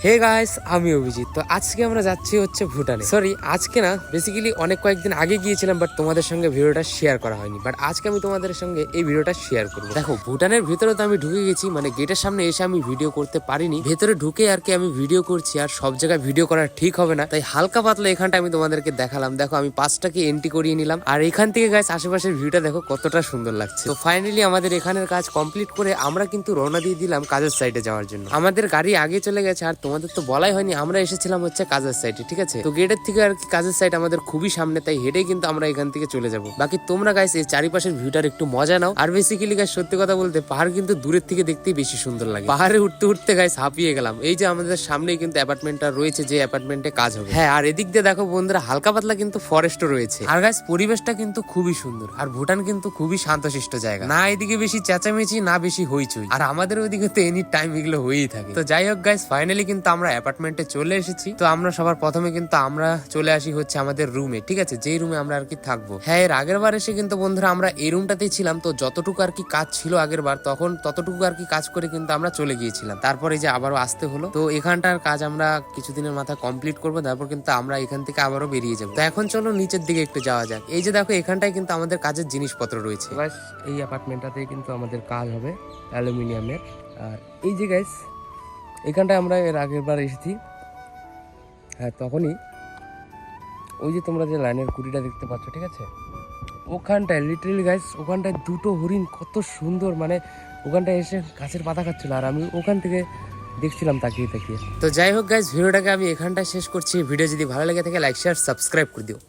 Hey guys, আমি অভিজিৎ। তো আজকে আমরা যাচ্ছি হচ্ছে ভুটানে। সরি, আজকে না, বেসিক্যালি অনেক কয়েকদিন আগে গিয়েছিলাম, বাট তোমাদের সঙ্গে ভিডিওটা শেয়ার করা হয়নি। বাট আজকে আমি তোমাদের সঙ্গে এই ভিডিওটা শেয়ার করবো। দেখো, ভুটানের ভিতরে তো আমি ঢুকে গেছি, মানে গেটের সামনে এসে আমি ভিডিও করতে পারিনি। ভেতরে ঢুকে আর কি আমি ভিডিও করছি, আর সব জায়গায় ভিডিও করা ঠিক হবে না, তাই হালকা পাতলা এখানটা আমি তোমাদেরকে দেখালাম। দেখো, আমি পাসটাকে এন্ট্রি করিয়ে নিলাম, আর এখান থেকে গাইস আশেপাশের ভিউটা দেখো কতটা সুন্দর লাগছে। তো ফাইনালি আমাদের এখানের কাজ কমপ্লিট করে আমরা কিন্তু রওনা দিয়ে দিলাম কাজের সাইডে যাওয়ার জন্য। আমাদের গাড়ি আগে চলে গেছে, আর তোমাদের তো বলাই হয়নি আমরা এসেছিলাম হচ্ছে কাজের সাইডে, ঠিক আছে? তো গেটের থেকে আর কি কাজের সাইড আমাদের খুবই সামনে, তাই হেঁটেই কিন্তু আমরা এখান থেকে চলে যাব। বাকি তোমরা গাইস এই চারিপাশের ভিউটার একটু মজা নাও। আর বেসিক্যালি গাইস সত্যি কথা বলতে পাহাড় কিন্তু দূরের থেকে দেখতেই বেশি সুন্দর লাগে। পাহাড়ে উঠতে উঠতে গাইস হাঁপিয়ে গেলাম। এই যে আমাদের সামনেই কিন্তু অ্যাপার্টমেন্টটা রয়েছে, যে অ্যাপার্টমেন্টে কাজ হবে। হ্যাঁ, আর এদিক দিয়ে দেখো বন্ধুরা হালকা পাতলা কিন্তু ফরেস্টও রয়েছে। আর গাইস পরিবেশটা কিন্তু খুবই সুন্দর, আর ভুটান কিন্তু খুবই শান্তশিষ্ট জায়গা। না এদিকে বেশি চেঁচামেচি, না বেশি হইচই। আর আমাদের ওইদিকে তো এনি টাইম এগুলো হয়েই থাকে। তো যাই হোক গাইস, ফাইনালি কিন্তু আমরা অ্যাপার্টমেন্টে চলে এসেছি। তো আমরা সবার প্রথমে কিন্তু আমরা চলে আসি হচ্ছে আমাদের রুমে, ঠিক আছে? যেই রুমে আমরা আর কি থাকবো। হ্যাঁ, এর আগের বার এসে কিন্তু বন্ধুরা আমরা এই রুমটাতেই ছিলাম। তো যতটুকু আর কি কাজ ছিল আগের বার, তখন ততটুকু আর কি কাজ করে কিন্তু আমরা চলে গিয়েছিলাম। তারপরে যে আবারও আসতে হলো। তো এখানটার কাজ আমরা কিছুদিনের মাথায় কমপ্লিট করবো, তারপর কিন্তু আমরা এখান থেকে আবারও বেরিয়ে যাবো। তো এখন চলো নিচের দিকে একটু যাওয়া যাক। এই যে দেখো, এখানটায় কিন্তু আমাদের কাজের জিনিসপত্র রয়েছে। এই অ্যাপার্টমেন্টটাতে কিন্তু আমাদের কাজ হবে অ্যালুমিনিয়ামের। আর এই যে গাইস, এখানটায় আমরা এর আগের বার এসেছি। হ্যাঁ, তখনই ওই যে তোমরা যে লাইনের কুটিটা দেখতে পাচ্ছ, ঠিক আছে? ওখানটায় লিটারেলি গাইস, ওখানটায় দুটো হরিণ কত সুন্দর, মানে ওখানটায় এসে গাছের পাতা খাচ্ছিল, আর আমি ওখান থেকে দেখছিলাম তাকিয়ে তাকিয়ে। তো যাই হোক গাইস, ভিডিওটাকে আমি এখানটায় শেষ করছি। ভিডিও যদি ভালো লেগে থাকে লাইক শেয়ার সাবস্ক্রাইব করে দিও।